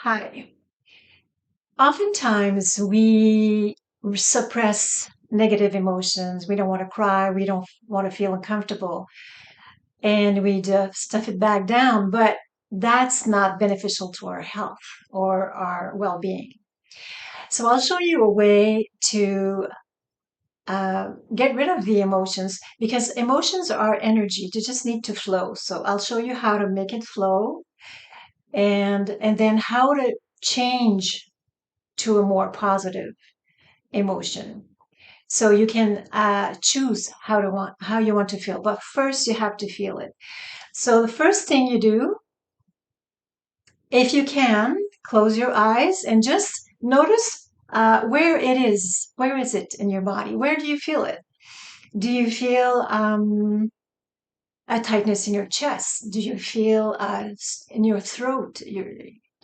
Hi. Oftentimes we suppress negative emotions. We don't want to cry. We don't want to feel uncomfortable. And we just stuff it back down. But that's not beneficial to our health or our well being. So I'll show you a way to get rid of the emotions because emotions are energy. They just need to flow. So I'll show you how to make it flow and then how to change to a more positive emotion. So you can choose how you want to feel, but first you have to feel it. So the first thing you do, if you can, close your eyes and just notice where it is. Where is it in your body? Where do you feel it? Do you feel a tightness in your chest? Do you feel in your throat?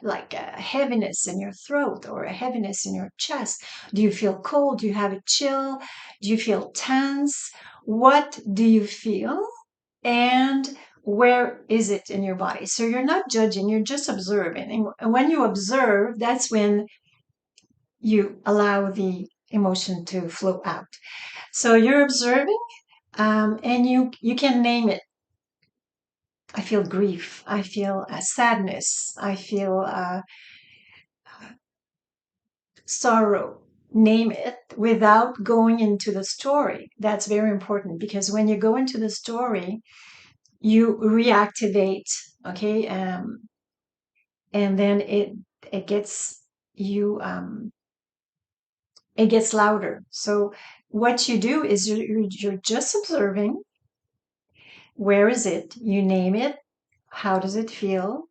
Like a heaviness in your throat or a heaviness in your chest? Do you feel cold? Do you have a chill? Do you feel tense? What do you feel? And where is it in your body? So you're not judging, you're just observing. And when you observe, that's when you allow the emotion to flow out. So you're observing, and you can name it. I feel grief. I feel sadness. I feel sorrow. Name it without going into the story. That's very important because when you go into the story, you reactivate, okay, and then it gets you it gets louder. So what you do is you're just observing. Where is it? You name it. How does it feel?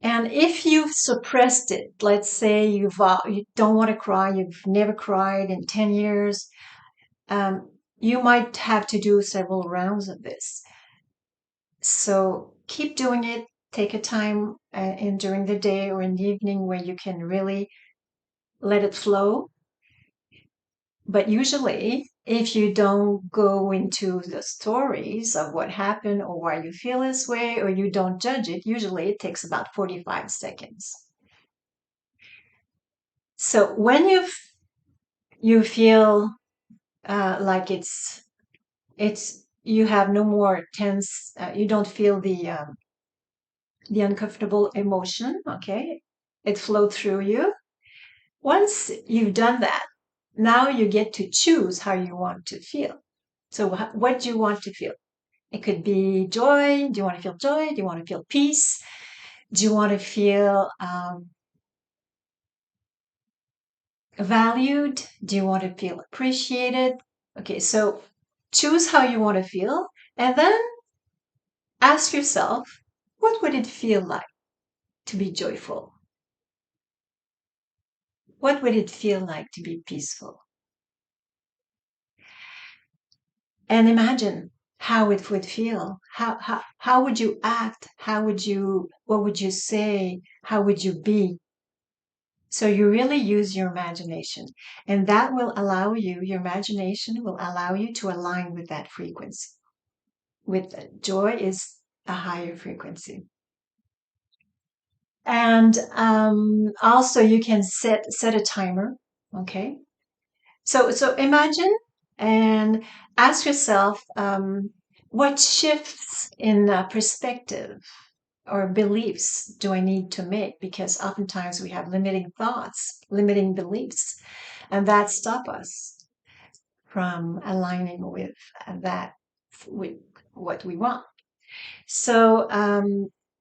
And if you've suppressed it, let's say you don't want to cry, you've never cried in 10 years, you might have to do several rounds of this. So keep doing it. Take a time in during the day or in the evening where you can really let it flow. But usually, if you don't go into the stories of what happened or why you feel this way, or you don't judge it, usually it takes about 45 seconds. So when you feel like it's you have no more tense, you don't feel the uncomfortable emotion, okay? It flowed through you. Once you've done that, now you get to choose how you want to feel. So what do you want to feel? It could be joy. Do you want to feel joy? Do you want to feel peace? Do you want to feel valued? Do you want to feel appreciated? Okay, so choose how you want to feel and then ask yourself, what would it feel like to be joyful? What would it feel like to be peaceful? And imagine how it would feel. How would you act? What would you say? How would you be? So you really use your imagination, and that will allow you, your imagination will allow you to align with that frequency. With joy is a higher frequency. And also you can set a timer. Okay. So imagine and ask yourself what shifts in perspective or beliefs do I need to make? Because oftentimes we have limiting thoughts, limiting beliefs, and that stop us from aligning with that, with what we want. So,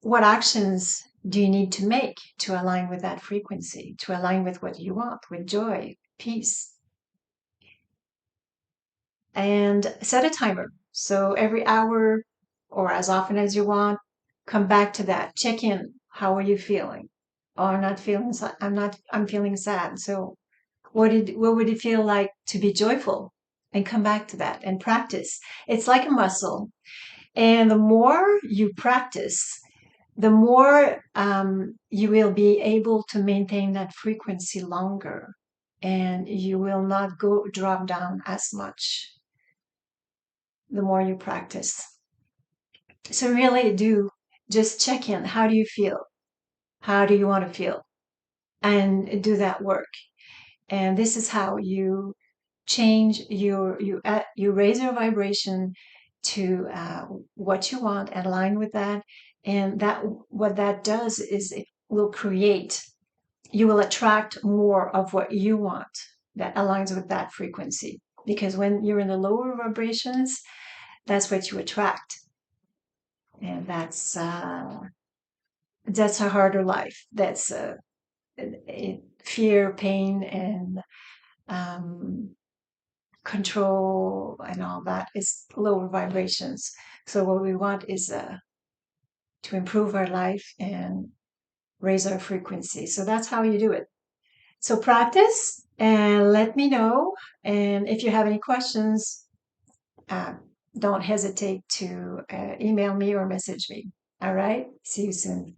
what actions do you need to make to align with that frequency, to align with what you want, with joy, peace? And set a timer. So every hour or as often as you want, come back to that. Check in. How are you feeling? Oh, I'm not feeling sad. I'm feeling sad. So what would it feel like to be joyful? And come back to that and practice. It's like a muscle. And the more you practice, the more you will be able to maintain that frequency longer and you will not go drop down as much the more you practice. So really do just check in. How do you feel? How do you want to feel? And do that work. And this is how you change you raise your vibration to what you want and align with that. And that what that does is it will create, you will attract more of what you want that aligns with that frequency. Because when you're in the lower vibrations, that's what you attract. And that's a harder life. That's fear, pain, and um, control and all that is lower vibrations. So what we want is to improve our life and raise our frequency. So that's how you do it. So practice and let me know. And if you have any questions, uh, don't hesitate to email me or message me. All right. See you soon.